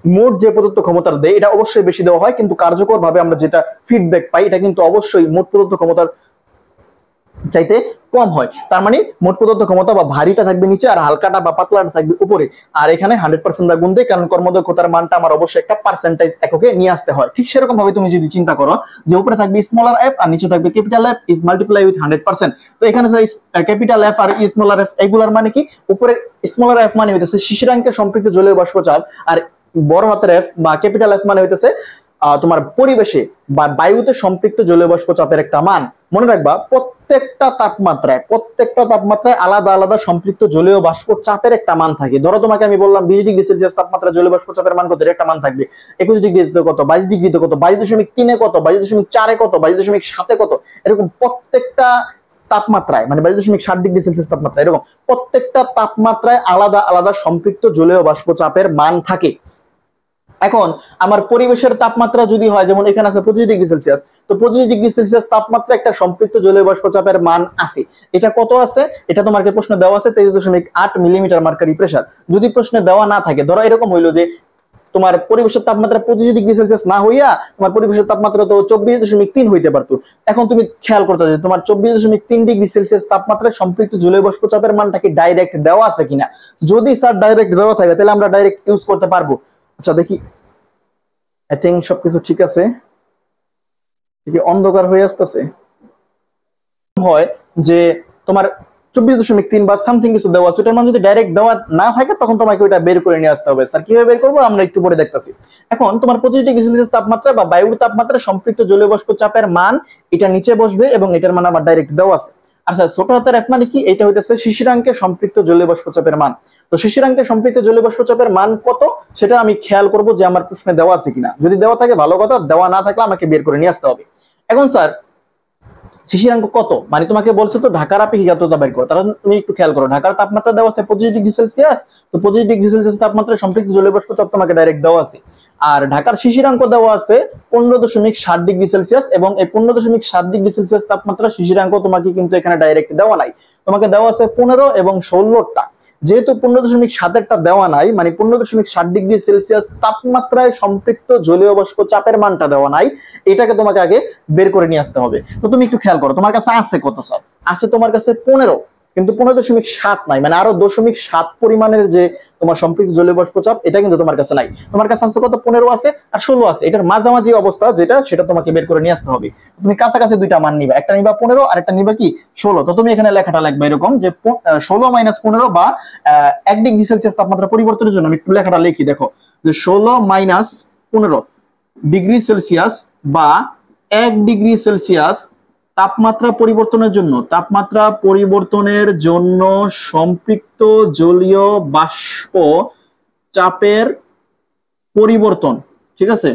Speaker 1: মোট যে প্রদত্ত ক্ষমতার দেয় এটা অবশ্যই বেশি দেওয়া হয়, কিন্তু কার্যকর ভাবে আমরা যেটা ফিডব্যাক পাই এটা কিন্তু অবশ্যই মোট প্রদত্ত ক্ষমতার চাইতে কম হয়। তার মানে মোট প্রদত্ত ক্ষমতা বা ভারীটা থাকবে নিচে আর হালকাটা বা পাতলাটা থাকবে উপরে। আর এখানে 100% গুণ দেয়, কারণ কর্মদক্ষতার মানটা আমার অবশ্যই একটা পার্সেন্টেজ এককে নিয়ে আসতে হয়। ঠিক সেরকম ভাবে তুমি যদি চিন্তা করো যে উপরে থাকবে স্মলার এফ আর নিচে থাকবে capital F is multiply with 100%। তো এখানে capital F R smaller F এগুলার মানে কি? উপরে স্মলার এফ মানে হইতেছে শিশিরাঙ্কে সম্পৃক্ত জলীয় বাষ্পচাপ, আর বড় হাতের এফ বা ক্যাপিটাল এফ মানে হইতেছে তোমার পরিবেশে বা বায়ুতে সম্পৃক্ত জলীয় বাষ্প চাপের একটা মান। মনে রাখবা প্রত্যেকটা তাপমাত্রায় আলাদা আলাদা সম্পৃক্ত জলীয় বাষ্প চাপের একটা মান থাকে। ধরো তোমাকে আমি বললাম 20 ডিগ্রি সেলসিয়াস তাপমাত্রা জলীয় বাষ্প চাপের মান কত, একটা মান থাকবে। 21 ডিগ্রিতে কত, 22 ডিগ্রিতে কত, 22.3 কত, 22.4 কত, 22.7 কত, এরকম প্রত্যেকটা তাপমাত্রায়, মানে 22.7 ডিগ্রি সেলসিয়াস তাপমাত্রা, এরকম প্রত্যেকটা তাপমাত্রায় আলাদা আলাদা সম্পৃক্ত জলীয় বাষ্প চাপের মান থাকে। এখন আমার পরিবেশের তাপমাত্রা যদি হয়, যেমন এখানে আছে 25 ডিগ্রি সেলসিয়াস, তো 25 ডিগ্রি সেলসিয়াস তাপমাত্রা একটা সম্পৃক্ত জলীয় বাষ্প চাপের মান আছে। এটা কত আছে, এটা তোমাকে প্রশ্ন দেওয়া আছে 23.8 মিলিমিটার মার্কারি প্রেসার। যদি প্রশ্নে দেওয়া না থাকে, ধরো এরকম হইলো যে তোমার পরিবেশের তাপমাত্রা 25 ডিগ্রি সেলসিয়াস না হইয়া তোমার পরিবেশের তাপমাত্রা তো 24.3 হইতে পারতো। এখন তুমি খেয়াল করতে যে তোমার 24.3 ডিগ্রি সেলসিয়াস তাপমাত্রায় সম্পৃক্ত জলীয় বাষ্প চাপের মানটা কি ডাইরেক্ট দেওয়া আছে কিনা। যদি স্যার ডাইরেক্ট দেওয়া থাকে তাহলে আমরা ডাইরেক্ট ইউজ করতে পারবো। আচ্ছা দেখি, আই থিংক সবকিছু ঠিক আছে। অন্ধকার হয়ে আসতেছে, হয় যে তোমার 24.3 বা সামথিং কিছু দেওয়া আছে, ওটার মান যদি ডাইরেক্ট দেওয়া না থাকে তখন তোমাকে ওটা বের করে নিয়ে আসতে হবে। স্যার কিভাবে বের করবো আমরা একটু পরে দেখতেছি। এখন তোমার 25 ডিগ্রি সেলসিয়াস তাপমাত্রা বা বায়ুর তাপমাত্রা সম্পৃক্ত জলীয় বাষ্প চাপের মান এটা নিচে বসবে এবং এটার মান আমার ডাইরেক্ট দেওয়া আছে। আচ্ছা ছোট হাতের f মানে কি, এটা হইতেছে শিশিরাঙ্কে সম্পৃক্ত জলীয় বাষ্প চাপের মান। তো শিশিরাঙ্কে সম্পৃক্ত জলীয় বাষ্প চাপের মান কত সেটা আমি খেয়াল করব যে আমার প্রশ্নে দেওয়া আছে কিনা। যদি দেওয়া থাকে ভালো কথা, দেওয়া না থাকলে আমাকে বের করে নিয়ে আসতে হবে। এখন স্যার শিশিরাঙ্ক কত, মানে তোমাকে বলছে তো ঢাকার আপেক্ষিক আর্দ্রতা বের করো, তাহলে তুমি একটু খেয়াল করো। ঢাকার তাপমাত্রা দেওয়া আছে 25 ডিগ্রি সেলসিয়াস, তো 25 ডিগ্রি সেলসিয়াস তাপমাত্রায় সম্পৃক্ত জলীয় বাষ্প চাপ তোমাকে ডাইরেক্ট দেওয়া আছে। আর ঢাকার শিশিরাঙ্ক দেওয়া আছে 15.7 ডিগ্রি সেলসিয়াস, এবং এই 15.7 ডিগ্রি সেলসিয়াস তাপমাত্রা শিশিরাঙ্ক তোমাকে কিন্তু এখানে ডাইরেক্ট দেওয়া নাই, তোমাকে দেওয়া আছে 15 এবং 16টা। যেহেতু 15.7টা দেওয়া নাই, মানে 15.7 ডিগ্রি সেলসিয়াস তাপমাত্রায় সম্পৃক্ত জলীয় বাষ্প চাপের মানটা দেওয়া নাই, এটাকে তোমাকে আগে বের করে নিয়ে আসতে হবে। তো তুমি একটু খেয়াল করো, তোমার কাছে আছে কত স্যার, আছে তোমার কাছে 15, কিন্তু 15.7 নাই, মানে আরো 0.7 পরিমাণের যে তোমার সম্পৃক্ত জলীয় বাষ্প চাপ এটা কিন্তু তোমার কাছে নাই। তোমার কাছে আছে কত, 15 আছে আর 16 আছে, এটার মাঝামাঝি অবস্থা যেটা সেটা তোমাকে বের করে নিয়ে আসতে হবে। তুমি কাছাকাছি দুইটা মান নিবা, একটা নিবা 15 আর একটা নিবা কি 16। তো তুমি এখানে লেখাটা লিখবে এরকম যে 16 - 15 বা 1 ডিগ্রি সেলসিয়াস তাপমাত্রা পরিবর্তনের জন্য আমি একটু লেখাটা লিখি, দেখো যে 16 - 15 ডিগ্রি সেলসিয়াস বা 1 ডিগ্রি সেলসিয়াস তাপমাত্রা পরিবর্তনের জন্য সম্পৃক্ত জলীয় বাষ্প চাপের পরিবর্তন, ঠিক আছে,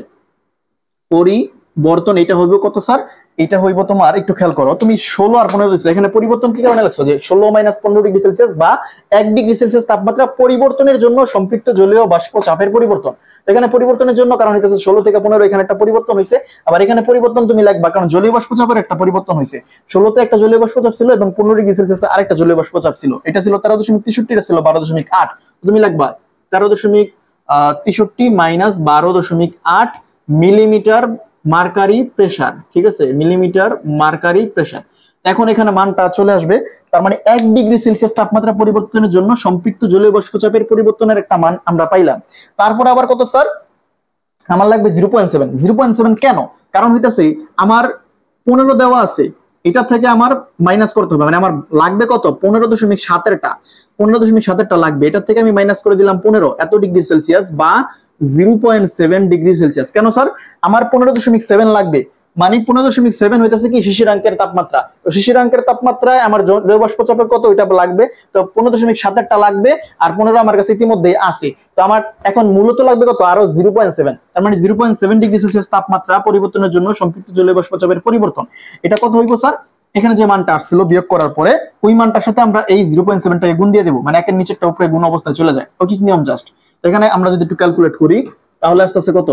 Speaker 1: পরিবর্তন এটা হইব কত স্যার, এটা হইব তোমার একটু খেয়াল করো, তুমি 16 আর 15 দিচ্ছ, এখানে পরিবর্তন কি কারণে লাগছে যে 16 - 15 ডিগ্রি সেলসিয়াস বা 1 ডিগ্রি সেলসিয়াস তাপমাত্রা পরিবর্তনের জন্য সম্পৃক্ত জলীয় বাষ্প চাপের পরিবর্তন। এখানে পরিবর্তনের জন্য কারণ হইতেছে 16 থেকে 15 এখানে একটা পরিবর্তন হইছে, আবার এখানে পরিবর্তন তুমি লিখবা কারণ জলীয় বাষ্প চাপের একটা পরিবর্তন হইছে। 16 তে একটা জলীয় বাষ্প চাপ ছিল এবং 15 ডিগ্রি সেলসিয়াসে আরেকটা জলীয় বাষ্প চাপ ছিল, এটা ছিল 13.63, এটা ছিল 12.8। তুমি লিখবা 13.63 - 12.8 মিলিমিটার মার্কারি প্রেসার, ঠিক আছে, মিলিমিটার মার্কারি প্রেসার। এখন এখানে মানটা চলে আসবে, তার মানে 1 ডিগ্রি সেলসিয়াস তাপমাত্রা পরিবর্তনের জন্য সম্পৃক্ত জলীয় বাষ্প চাপের পরিবর্তনের একটা মান আমরা পাইলাম। তারপর আবার কত স্যার, আমার লাগবে 0.7। 0.7 কেন, কারণ হইতাছে আমার 15 দেওয়া আছে, এটা থেকে আমার মাইনাস করতে হবে, মানে আমার লাগবে কত 15.7টা লাগবে, এটা থেকে আমি মাইনাস করে দিলাম 15, এত ডিগ্রি সেলসিয়াস বা 0.7 ডিগ্রি সেলসিয়াস। কেন স্যার, আমার 15.7 লাগবে, মানে 15.7 হইতাছে কি শিশিরাঙ্কের তাপমাত্রা। তো শিশিরাঙ্কের তাপমাত্রায় আমার জলীয় বাষ্প চাপের কত ওইটা লাগবে, তো 15.7টা লাগবে, আর 15 আমার কাছে ইতিমধ্যে আছে। তো আমার এখন মূলত লাগবে কত, আরো 0.7, তার মানে 0.7 ডিগ্রি সেলসিয়াস তাপমাত্রা পরিবর্তনের জন্য সম্পৃক্ত জলীয় বাষ্প চাপের পরিবর্তন। এটা কত হইব স্যার, এখানে যে মানটা আসছিল বিয়োগ করার পরে ওই মানটার সাথে আমরা এই 0.7টাকে গুণ দিয়ে দেব, মানে একের নিচেরটা উপরে গুণ অবস্থায় চলে যায়, ও কি নিয়ম জাস্ট। এখানে আমরা যদি একটু ক্যালকুলেট করি তাহলে আসতেছে কত,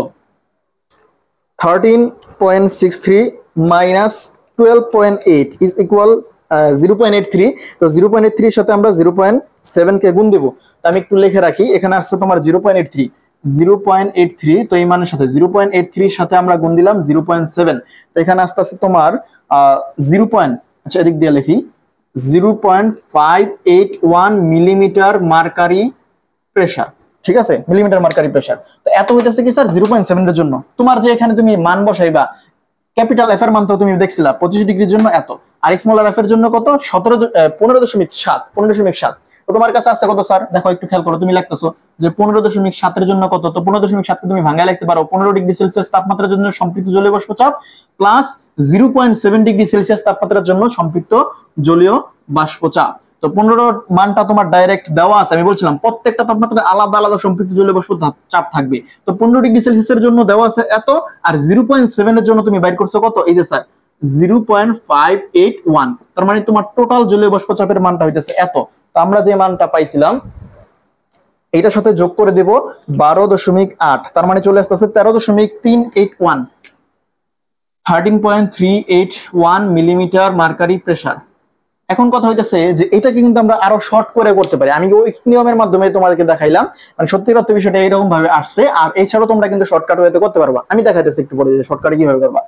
Speaker 1: 13.63 - 12.8 is equal 0.83। তো 0.83 এর সাথে আমরা 0.7 কে গুণ দেব। তো আমি একটু লিখে রাখি, এখানে আসছে তোমার 0.83, তো এই মানের সাথে 0.83 এর সাথে আমরা গুণ দিলাম 0.7, তো এখানে আসছে তোমার 0. আচ্ছা এদিক দিয়ে লিখি 0.581 মিলিমিটার মার্কারি প্রেসার, ঠিক আছে, মিলিমিটার মার্কারি প্রেসার। তো এত হইতাছে কি স্যার 0.7 এর জন্য। তোমার যে এখানে তুমি মান বসাইবা, ক্যাপিটাল এফ এর মান তো তুমি দেখছিলা 25 ডিগ্রির জন্য এত, আর স্মলার এফ এর জন্য কত 15.7। তো তোমার কাছে আছে কত স্যার? দেখো একটু খেয়াল করো, তুমি লিখতেছো যে 15.7 এর জন্য কত, তো 15.7 কে তুমি ভাঙায় লিখতে পারো 15 ডিগ্রি সেলসিয়াস তাপমাত্রার জন্য সম্পৃক্ত জলীয় বাষ্প চাপ প্লাস 0.7 ডিগ্রি সেলসিয়াস তাপমাত্রার জন্য সম্পৃক্ত জলীয় বাষ্প চাপ। তো 15 মানটা তোমার ডাইরেক্ট দেওয়া আছে, আমি বলছিলাম প্রত্যেকটা তাপমাত্রায় আলাদা আলাদা সম্পৃক্ত জলীয় বাষ্প চাপ থাকবে। তো 15 ডিগ্রি সেলসিয়াসের জন্য দেওয়া আছে এত, আর 0.7 এর জন্য তুমি বাইর করছো কত, এই যে স্যার 0.581। তার মানে তোমার টোটাল জলীয় বাষ্প চাপের মানটা হইতেছে এত। তো আমরা যে মানটা পাইছিলাম এইটার সাথে যোগ করে দেব 12.8, তার মানে চলে আসতেছে 13.381, 13.381 মিলিমিটার মার্কারি প্রেসার। এখন কথা হইতেছে যে এটাকে কিন্তু আমরা আরো শর্ট করে করতে পারি। আমি ওই নিয়মের মাধ্যমে তোমাদেরকে দেখাইলাম, মানে সত্যি কথা বিষয়টা এরকম ভাবে আসছে। আর এছাড়াও তোমরা কিন্তু শর্টকাট ওয়েতে করতে পারবা, আমি দেখাইতেছি একটু পরে যে শর্টকাটে কিভাবে করবা।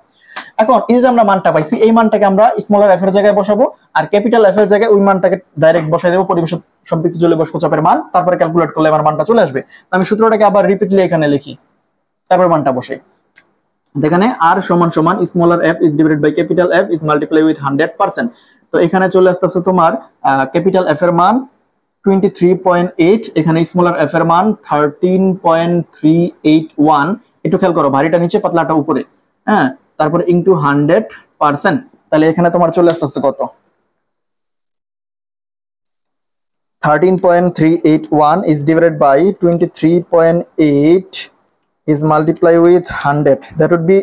Speaker 1: এখন এই যে আমরা মানটা পাইছি, এই মানটাকে আমরা স্মলার এফ এর জায়গায় বসাবো, আর ক্যাপিটাল এফ এর জায়গায় ওই মানটাকে ডাইরেক্ট বসাই দেবো পরিবেশ সম্পৃক্ত জলীয় বাষ্প চাপের মান, তারপরে ক্যালকুলেট করলে আমার মানটা চলে আসবে। আমি সূত্রটাকে আবার রিপিটলি এখানে লিখি, তারপর মানটা বসে এখানে আর সমান সমান smaller F is divided by capital F is multiply with 100%। তো এখানে চলে আসতেছে তোমার ক্যাপিটাল এফ এর মান 23.8, এখানে স্মলার এফ এর মান 13.381। একটু খেয়াল করো, ভারীটা নিচে পাতলাটা উপরে, হ্যাঁ, তারপরে ইনটু 100%। তাহলে এখানে তোমার চলে আসতেছে কত, 13.381 is divided by 23.8 is multiplied with 100, that would be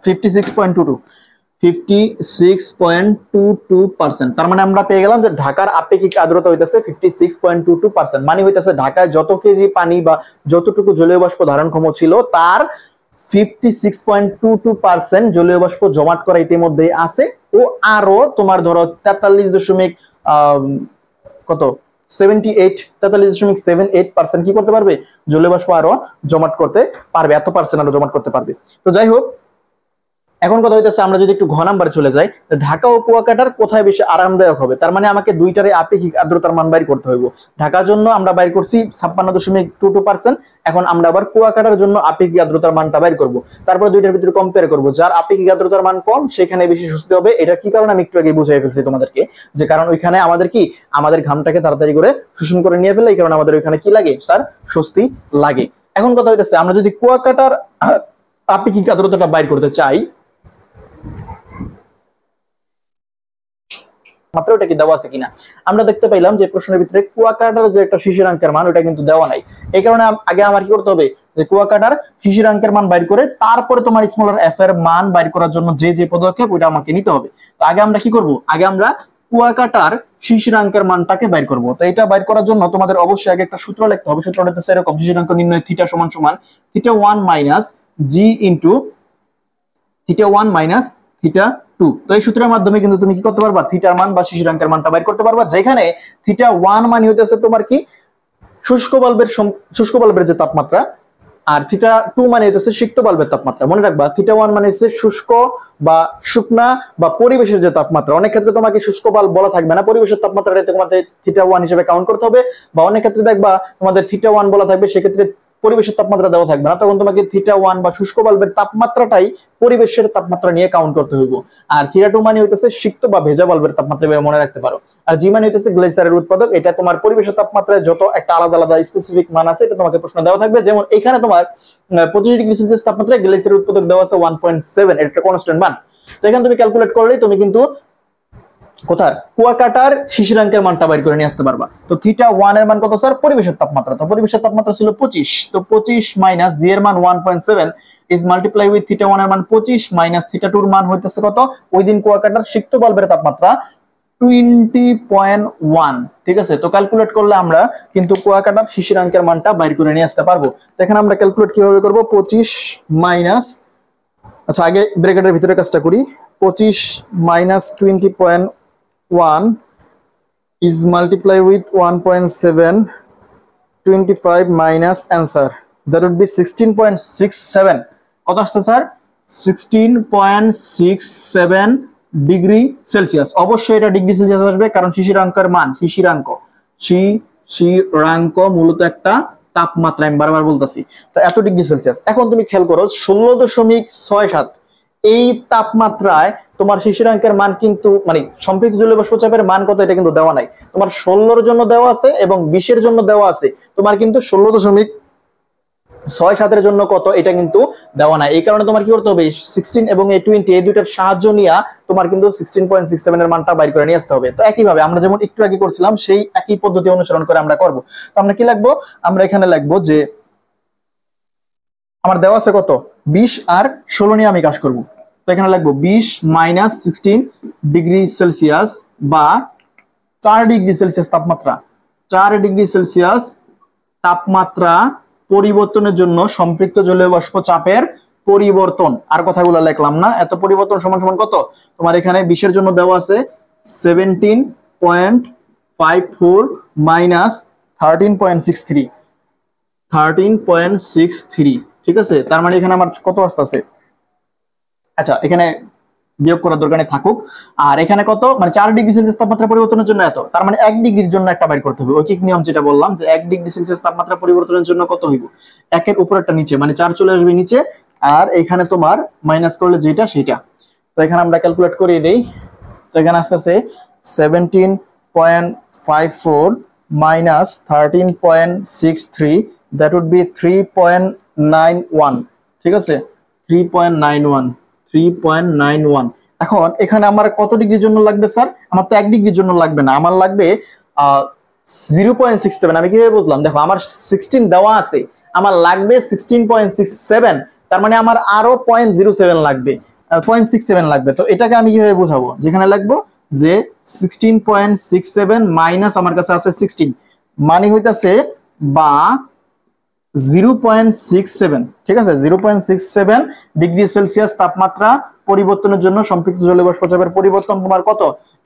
Speaker 1: 56.22, 56.22%। তার মানে আমরা পেয়ে গেলাম যে ঢাকার আপেক্ষিক আর্দ্রতা হইতেছে 56.22%। মানে হইতেছে ঢাকায় যত কেজি পানি বা যতটুকু জলীয় বাষ্প ধারণক্ষম ছিল তার 56.22% জলীয় বাষ্প জমাট করা ইতিমধ্যে আছে, ও আরো তোমার ধরো 43.78 কি করতে পারবে, জলীয় বাষ্প আরো জমাট করতে পারবে, এত পার্সেন্ট আরো জমাট করতে পারবে। তো যাই হোক, এখন কথা হইতেছে আমরা যদি একটু ঘ নাম্বারে চলে যাই, ঢাকা ও কুয়াকাটার কোথায় বেশি আরামদায়ক হবে। তার মানে আমাকে দুইটারে আপেক্ষিক আর্দ্রতার মান বাইর করতে হইব। ঢাকার জন্য আমরা বাইর করছি 56.22%, এখন আমরা আবার কুয়াকাটার জন্য আপেক্ষিক আর্দ্রতার মানটা বাইর করব। তারপর দুইটার ভিতরে কম্পেয়ার করব, যার আপেক্ষিক আর্দ্রতার মান কম সেখানে বেশি স্বস্তি হবে। এটা কি কারণে আমি একটু আগে বুঝাই ফেলছি তোমাদেরকে, যে কারণ ওইখানে আমাদের কি আমাদের ঘামটাকে তাড়াতাড়ি করে শোষণ করে নিয়ে ফেলে, এই কারণে আমাদের ওইখানে কি লাগে স্যার, স্বস্তি লাগে। এখন কথা হইতেছে আমরা যদি কুয়াকাটার আপেক্ষিক আর্দ্রতাটা বাইর করতে চাই, মাত্র ওটা কি দেওয়া আছে কিনা। আমরা দেখতে পাইলাম যে প্রশ্নের ভিতরে কুয়াকাটার যে একটা শিশিরাঙ্কের মান ওটা কিন্তু দেওয়া নাই। এই কারণে আগে আমার কি করতে হবে, যে কুয়াকাটার শিশিরাঙ্কের মান বাইর করে তারপরে তোমার স্মলার এফ এর মান বাইর করার জন্য যে যে পদক্ষেপ ওটা আমাকে নিতে হবে। তো আগে আমরা কি করব, আগে আমরা কুয়াকাটার শিশিরাঙ্কের মানটাকে বাইর করব। তো এটা বাইর করার জন্য তোমাদের অবশ্যই আগে একটা সূত্র লিখতে হবে। সূত্রটা হচ্ছে এরকম, শিশিরাঙ্ক নির্ণয় থিটা সমান সমান থিটা 1 মাইনাস জি ইনটু থিটা 1 মাইনাস থিটা 2। তো এই সূত্রের মাধ্যমে কিন্তু তুমি কি করতে পারবা, থিটার মান বা শিশিরাঙ্কের মানটা বাইর করতে পারবা, যেখানে থিটা 1 মানে হইতেছে তোমার কি শুষ্ক বাল্বের যে তাপমাত্রা, আর থিটা 2 মানে হইতেছে সিক্ত বাল্বের তাপমাত্রা। মনে রাখবা, থিটা 1 মানে হচ্ছে শুষ্ক বা শুকনা বা পরিবেশের যে তাপমাত্রা। অনেক ক্ষেত্রে তোমাকে শুষ্ক বাল্ব বলা থাকবে না, পরিবেশের তাপমাত্রাটা তোমাদের থিটা 1 হিসেবে কাউন্ট করতে হবে। বা অনেক ক্ষেত্রে দেখবা তোমাদের থিটা 1 বলা থাকবে, সেক্ষেত্রে পরিবেশের তাপমাত্রা দেওয়া থাকবে না, তখন তোমাকে থিটা 1 বা শুষ্ক বাল্বের তাপমাত্রাটাই পরিবেশের তাপমাত্রা নিয়ে কাউন্ট করতে হইব। আর থিটা 2 মানে হইতেছে সিক্ত বা ভেজা বাল্বের তাপমাত্রা, মনে রাখতে পারো। আর জি মানে হইতেছে গ্লেসিয়ারের উৎপাদক। এটা তোমার পরিবেশের তাপমাত্রায় যত একটা আলাদা আলাদা স্পেসিফিক মান আছে, এটা তোমাকে প্রশ্ন দেওয়া থাকবে। যেমন এখানে তোমার 25 ডিগ্রি সেলসিয়াস তাপমাত্রায় গ্লেসিয়ারের উৎপাদক দেওয়া আছে 1.7, এটা একটা কনস্ট্যান্ট মান। তো এখানে তুমি ক্যালকুলেট করলেই তুমি কিন্তু কোথায় কুয়াকাটার শিশিরাঙ্কের মানটা বাইর করে নিয়ে আসতে পারবা। তো থিটা 1 এর মান কত স্যার, পরিবেশের তাপমাত্রা। তো পরিবেশের তাপমাত্রা ছিল 25, তো 25 মাইনাস জি এর মান 1.7 ইজ মাল্টিপ্লাই উইথ থিটা 1 এর মান 25 মাইনাস থিটা 2 এর মান হইতেছে কত, ওই দিন কুয়াকাটার সিক্ত বাল্বের তাপমাত্রা 20.1। ঠিক আছে, তো ক্যালকুলেট করলে আমরা কিন্তু কুয়াকাটার শিশিরাঙ্কের মানটা বাইর করে নিয়ে আসতে পারবো। তো এখানে আমরা ক্যালকুলেট কিভাবে করব, 25 মাইনাস, আচ্ছা আগে ব্র্যাকেটের ভিতরে কাজটা করি, 25 minus 20.1 is multiply with 1.7, 25 minus answer, that would be 16.67। কত আসছে স্যার, 16.67 ডিগ্রি সেলসিয়াস। অবশ্যই এটা ডিগ্রি সেলসিয়াস আসবে, কারণ শিশিরাঙ্কের মান, শিশিরাঙ্ক মূলত একটা তাপমাত্রা, আমি বারবার বলতেছি। তো এত ডিগ্রি সেলসিয়াস। এখন তুমি খেয়াল করো 16.67 এই তাপমাত্রায় তোমার শিশুরাঙ্কের মান কিন্তু মানে সম্পৃক্ত জলীয় বাষ্প চাপের মান কত এটা কিন্তু দেওয়া নাই। তোমার 16 জন্য দেওয়া আছে এবং 20 জন্য দেওয়া আছে, তোমার কিন্তু 16.67 জন্য কত এটা কিন্তু দেওয়া নাই। এই কারণে তোমার কি করতে হবে 16 এবং 20 এই দুইটার সাহায্য নিয়ে তোমার কিন্তু 16.67 এর মানটা বাইর করে নিয়ে আসতে হবে। তো একইভাবে আমরা যেমন একটু আগে করছিলাম সেই একই পদ্ধতি অনুসরণ করে আমরা করব। তো আমরা কি লিখবো, আমরা এখানে লিখবো যে আমার দেওয়া আছে কত 20 আর 16 নিয়ে আমি কাজ করব। তো এখানে লিখবো 20 - 16 ডিগ্রি সেলসিয়াস বা 4 ডিগ্রি সেলসিয়াস তাপমাত্রা, 4 ডিগ্রি সেলসিয়াস তাপমাত্রা পরিবর্তনের জন্য সম্পৃক্ত জলীয় বাষ্প চাপের পরিবর্তন। আর কথাগুলো লিখলাম না, এত পরিবর্তন সমান সমান কত, তোমার এখানে 20 এর জন্য দেওয়া আছে 17.54 মাইনাস 13.63, ঠিক আছে। তার মানে এখানে আমার কত আসতেছে, আচ্ছা এখানে বিয়োগ করার দরকার নেই থাকুক। আর এখানে কত মানে 4 ডিগ্রি সেলসিয়াস তাপমাত্রা পরিবর্তনের জন্য এত, তার মানে 1 ডিগ্রির জন্য একটা বাইর করতে হবে। ঐকিক নিয়ম যেটা বললাম যে 1 ডিগ্রি সেলসিয়াস তাপমাত্রা পরিবর্তনের জন্য কত হইব, 1 এর উপর একটা নিচে মানে 4 চলে আসবে নিচে, আর এখানে তোমার মাইনাস করলে যেটা সেটা। তো এখানে আমরা ক্যালকুলেট করে দেই। তো এখানে আসতেছে 17.54 মাইনাস 13.63, দ্যাট উড বি 3.91, ঠিক আছে 3.91। এখন এখানে আমার কত ডিগ্রির জন্য লাগবে স্যার, আমার তো 1 ডিগ্রির জন্য লাগবে না, আমার লাগবে 0.67। আমি কিভাবে বুঝলাম, দেখো আমার 16 দেওয়া আছে, আমার লাগবে 16.67, তার মানে আমার আরো 0.07 লাগবে, 0.67 লাগবে। তো এটাকে আমি কিভাবে বোঝাবো, যেখানে লাগবো যে 16.67 মাইনাস আমার কাছে আছে 16 মানে হইতাছে বা 0.67, ঠিক আছে 0.67 ডিগ্রি সেলসিয়াস তাপমাত্রা পরিবর্তনের জন্য সম্পৃক্ত জলীয় বাষ্প চাপের পরিবর্তন তোমার কত,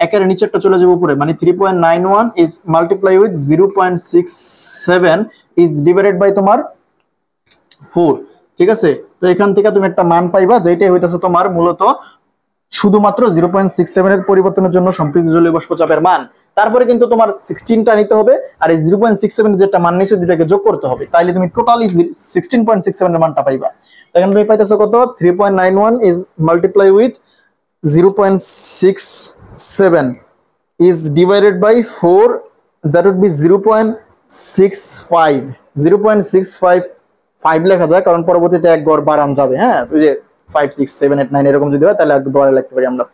Speaker 1: একের নিচেরটা চলে যাবে উপরে, মানে 3.91 is multiply with 0.67 is divided by তোমার 4, ঠিক আছে। তো এখান থেকে তুমি একটা মান পাইবা যেটাই হইতাছে তোমার মূলত শুধুমাত্র 0.67 এর পরিবর্তনের জন্য সম্পৃক্ত জলীয় বাষ্প চাপের মান। তারপরে কিন্তু তোমার 16টা নিতে হবে আর এই 0.67 যেটা মান নিছো দুটাকে যোগ করতে হবে, তাইলে তুমি টোটালি 16.67 এর মানটা পাইবা। এখানে তুমি পাইতেছো কত 3.91 is multiply with 0.67 is divided by 4, that would be 0.65 লেখা যায়, কারণ পরবর্তীতে এক গড় বাড়ান যাবে। হ্যাঁ ওই যে 5 6 7 8 9 এরকম যদি হয় তাহলে একটু বড় লিখতে পারি আমরা।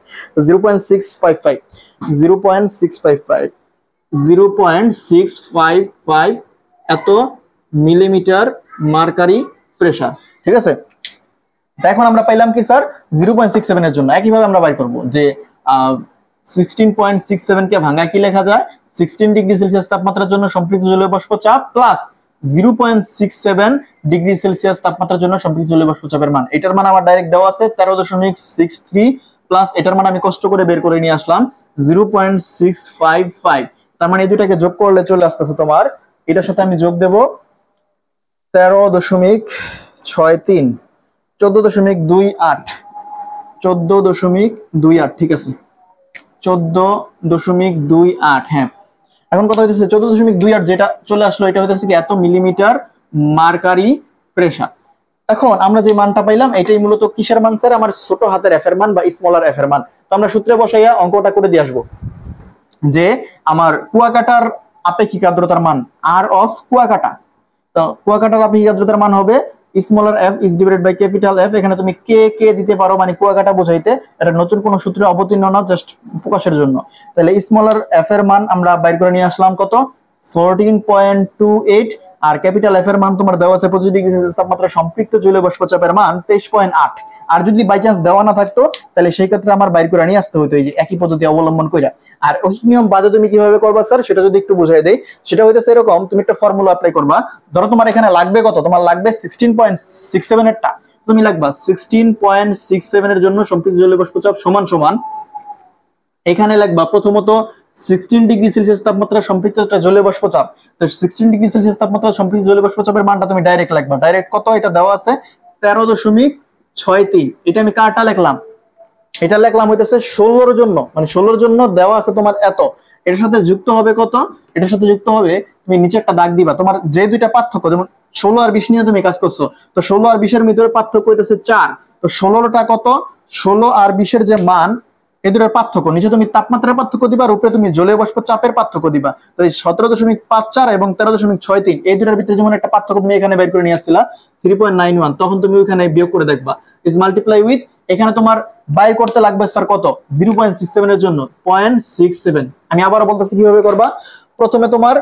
Speaker 1: 0.655 এত মিলিমিটার মার্কারি প্রেসার, ঠিক আছে। এখন আমরা পাইলাম কি স্যার 0.67 এর জন্য একইভাবে আমরা বাইর করব যে 16.67 কে ভাঙা কি লেখা যায় 16 ডিগ্রি সেলসিয়াস তাপমাত্রার জন্য সম্পৃক্ত জলীয় বাষ্প চাপ প্লাস 0.67 ডিগ্রি সেলসিয়াস তাপমাত্রার জন্য সম্পৃক্ত জলীয় বাষ্প চাপের মান। এটার মান আমার ডাইরেক্ট দেওয়া আছে 13.63 প্লাস এটার মান আমি কষ্ট করে বের করে নিয়ে আসলাম 0.655। তার মানে এই দুটাকে যোগ করলে চলে আসতেছে তোমার, এটার সাথে আমি যোগ দেব 13.63 14.28, ঠিক আছে 14.28। হ্যাঁ এখন কথা হইতেছে 14.28 যেটা চলে আসলো এটা হইতেছে কি এত মিলিমিটার মার্কারি প্রেসার। এখন আমরা যে মানটা পাইলাম এটাই মূলত কিসের মান স্যার, আমার ছোট হাতের এফ এর মান বা স্মলার এফ এর মান। তো আমরা সূত্রে বসাইয়া অঙ্কটা করে দিয়ে আসবো যে আমার কুয়াকাটার আপেক্ষিক আর্দ্রতার মান আর অফ কুয়াকাটা, তো কুয়াকাটার আপেক্ষিক আর্দ্রতার মান হবে smaller F is divided by capital F. এখানে তুমি কে কে দিতে পারো মানে কুয়াকাটা বোঝাইতে, এটা নতুন কোন সূত্রে অবতীর্ণ না, জাস্ট প্রকাশের জন্য। তাহলে স্মলার এফ এর মান আমরা বাইর করে নিয়ে আসলাম কত 14.28 আর ক্যাপিটাল এফ এর মান তোমার দেওয়া আছে 25 ডিগ্রি সেলসিয়াস তাপমাত্রা সম্পৃক্ত জলীয় বাষ্প চাপের মান 23.8। আর যদি বাই চান্স দেওয়া না থাকতো তাহলে সেই ক্ষেত্রে আমার বাইর করে নিয়ে আসতে হতো এই যে একই পদ্ধতি অবলম্বন কইরা। আর ওই নিয়ম বাদে তুমি কিভাবে করবা স্যার সেটা যদি একটু বুঝাই দেই, সেটা হইতেছে এরকম, তুমি একটা ফর্মুলা অ্যাপ্লাই করবা। ধরো তোমার এখানে লাগবে কত, তোমার লাগবে 16.67 এরটা, তুমি লাগবা 16.67 এর জন্য সম্পৃক্ত জলীয় বাষ্প চাপ সমান সমান এখানে লাগবা প্রথমত 16 ডিগ্রি সেলসিয়াস তাপমাত্রা সম্পৃক্ত একটা জলীয় বাষ্প চাপ। তো 16 ডিগ্রি সেলসিয়াস তাপমাত্রা সম্পৃক্ত জলীয় বাষ্প চাপের মানটা তুমি ডাইরেক্ট লিখবা, ডাইরেক্ট কত এটা দেওয়া আছে 13.63। এটা আমি কারটা লিখলাম, এটা লিখলাম হইতেছে 16 এর জন্য, মানে 16 এর জন্য দেওয়া আছে তোমার এত, এটার সাথে যুক্ত হবে কত, এটার সাথে যুক্ত হবে তুমি নিচে একটা দাগ দিবা, তোমার যে দুইটা পার্থক্য যেমন 16 আর 20 নিয়ে তুমি কাজ করছো, তো 16 আর 20 এর ভিতরে পার্থক্য হইতেছে 4, তো 16টা কত 16 আর 20 যে মান, এই দুটোর পার্থক্য, নিচে তুমি তাপমাত্রার পার্থক্য দিবা আর উপরে তুমি জলীয় বাষ্প চাপের পার্থক্য দিবা। তো এই 17.54 এবং 13.63 এই দুটোর ভিতরে যেমন একটা পার্থক্য তুমি এখানে বের করে নিয়ে আসছিলা 3.91, তখন তুমি ওইখানে বিয়োগ করে দেখবা, ইজ মাল্টিপ্লাই উইথ, এখানে তোমার বাইর করতে লাগবে স্যার কত, 0.67 এর জন্য 0.67। আমি আবারও বলতেছি কিভাবে করবা। প্রথমে তোমার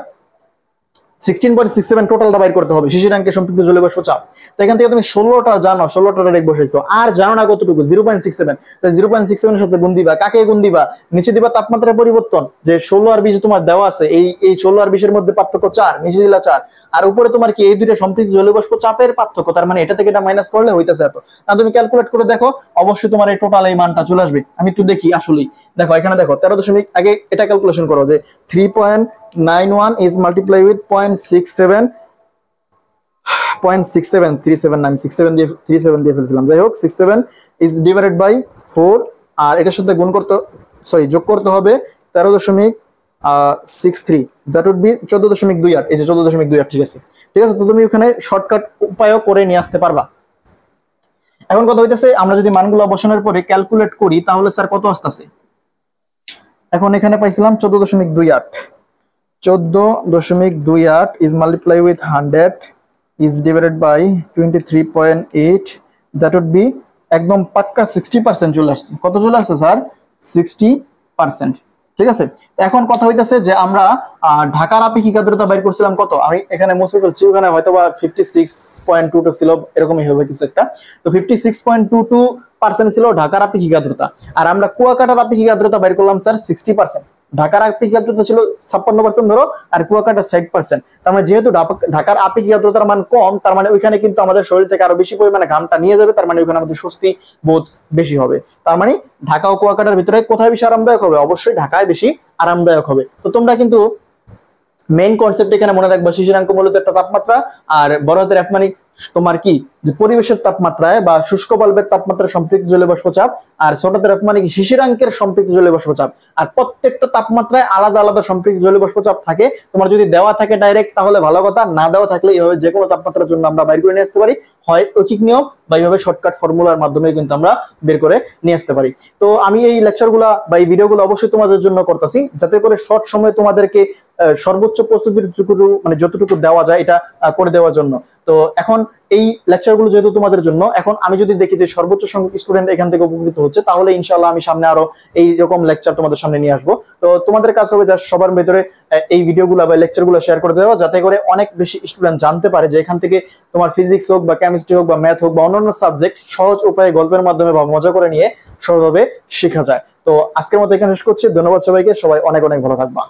Speaker 1: 16.67 টোটালটা বাইর করতে হবে শিশিরাঙ্কে সম্পৃক্ত জলীয় বাষ্প চাপ। তো এখান থেকে তুমি 16টা জানো, 16টা ডাইরেক্ট বসাইছো, আর জানো না কতটুকু 0.67। তো 0.67 এর সাথে গুণ দিবা, কাকে গুণ দিবা, নিচে দিবা তাপমাত্রার পরিবর্তন, যে 16 আর 20 তোমার দেওয়া আছে, এই 16 আর 20 এর মধ্যে পার্থক্য 4, নিচে দিলা 4, আর উপরে তোমার কি এই দুইটা সম্পৃক্ত জলীয় বাষ্প চাপের পার্থক্য, তার মানে এটা থেকে এটা মাইনাস করলে হইতাছে এত। আর তুমি ক্যালকুলেট করে দেখো, অবশ্যই তোমার এই টোটাল এই মানটা চলে আসবে। আমি একটু দেখি আসলেই, দেখো এখানে দেখো 13 দশমিক, আগে এটা ক্যালকুলেশন করো যে 3.91 ইজ মাল্টিপ্লাই উইথ 0.67, 0.6737 না, আমি 67 দিয়ে 37 দিয়ে ফেলছিলাম, যাই হোক 67 ইজ ডিভাইডেড বাই 4, আর এটার সাথে গুণ করতে, সরি যোগ করতে হবে 13.63, দ্যাট উড বি 14.28। এই যে 14.28, ঠিক আছে, ঠিক আছে। তো তুমি ওখানে শর্টকাট উপায়ও করে নিয়ে আসতে পারবা। এখন কথা হইতেছে, আমরা যদি মানগুলো বসানোর পরে ক্যালকুলেট করি তাহলে স্যার কত আসতেছে, এখন এখানে পাইছিলাম 14.28, 14.28 is multiplied with 100 is divided by 23.8, that would be একদম পাক্কা 60% চলে আসছে। কত চলে আসছে স্যার, 60%, ঠিক আছে। এখন কথা হইতেছে যে আমরা ঢাকার আপেক্ষিক আর্দ্রতা বাইর করছিলাম কত, আমি এখানে মুছে ফেলছি, ওখানে হয়তো বা 56.22 ছিল, এরকমই হবে কিছু একটা। তো 56.22% ছিল ঢাকার আপেক্ষিক আর্দ্রতা, আর আমরা কুয়াকাটার আপেক্ষিক আর্দ্রতা বাইর করলাম স্যার 60%। ঢাকার আপেক্ষিক আর্দ্রতা ছিল 56% ধরো, আর কুয়াকাটা 60%। তার মানে যেহেতু ঢাকার আপেক্ষিক আর্দ্রতার মান কম, তার মানে ওইখানে কিন্তু আমাদের শরীর থেকে আরো বেশি পরিমাণে ঘামটা নিয়ে যাবে, তার মানে ওইখানে আমাদের স্বস্তি বোধ বেশি হবে। তার মানে ঢাকা ও কুয়াকাটার ভিতরে কোথায় বেশি আরামদায়ক হবে, অবশ্যই ঢাকায় বেশি আরামদায়ক হবে। তো তোমরা কিন্তু মেইন কনসেপ্ট এখানে মনে রাখবা, শিশিরাঙ্ক মূলত একটা তাপমাত্রা, আর বড় হাতের F মানে তোমার কি, যে পরিবেশের তাপমাত্রায় বা শুষ্ক বাল্বের তাপমাত্রা সম্পৃক্ত জলীয় বাষ্প চাপ, আর ছোট হাতের F মানে কি শিশিরাঙ্কের সম্পৃক্ত জলীয় বাষ্প চাপ। আর প্রত্যেকটা তাপমাত্রায় আলাদা আলাদা সম্পৃক্ত জলীয় বাষ্প চাপ থাকে। তোমার যদি দেওয়া থাকে ডাইরেক্ট তাহলে ভালো কথা, না দেওয়া থাকলে এইভাবে যে কোনো তাপমাত্রার জন্য আমরা বাইর করে নিয়ে আসতে পারি, হয় ঐকিক নিয়ম বা এইভাবে শর্টকাট ফর্মুলার মাধ্যমে কিন্তু আমরা বের করে নিয়ে আসতে পারি। তো আমি এই লেকচারগুলো বা এই ভিডিওগুলো অবশ্যই তোমাদের জন্য করতেছি, যাতে করে শর্ট সময়ে তোমাদেরকে সর্বোচ্চ প্রস্তুতির মানে যতটুকু দেওয়া যায় এটা করে দেওয়ার জন্য। তো এখন এই লেকচারগুলো যেহেতু তোমাদের জন্য, এখন আমি যদি দেখি যে সর্বোচ্চ সংখ্যক স্টুডেন্ট এখান থেকে উপকৃত হচ্ছে, তাহলে ইনশাআল্লাহ আমি সামনে আরো এই রকম লেকচার তোমাদের সামনে নিয়ে আসবো। তো তোমাদের কাছে হবে যা সবার ভেতরে এই ভিডিওগুলো বা লেকচারগুলো শেয়ার করে দেওয়া, যাতে করে অনেক বেশি স্টুডেন্ট জানতে পারে যে এখান থেকে তোমার ফিজিক্স হোক বা কেমিস্ট্রি হোক বা ম্যাথ হোক বা অন্যান্য সাবজেক্ট সহজ উপায়ে গল্পের মাধ্যমে বা মজা করে নিয়ে সহজভাবে শেখা যায়। তো আজকের মতো এখানে শেষ করছি, ধন্যবাদ সবাইকে, সবাই অনেক অনেক ভালো থাকবা।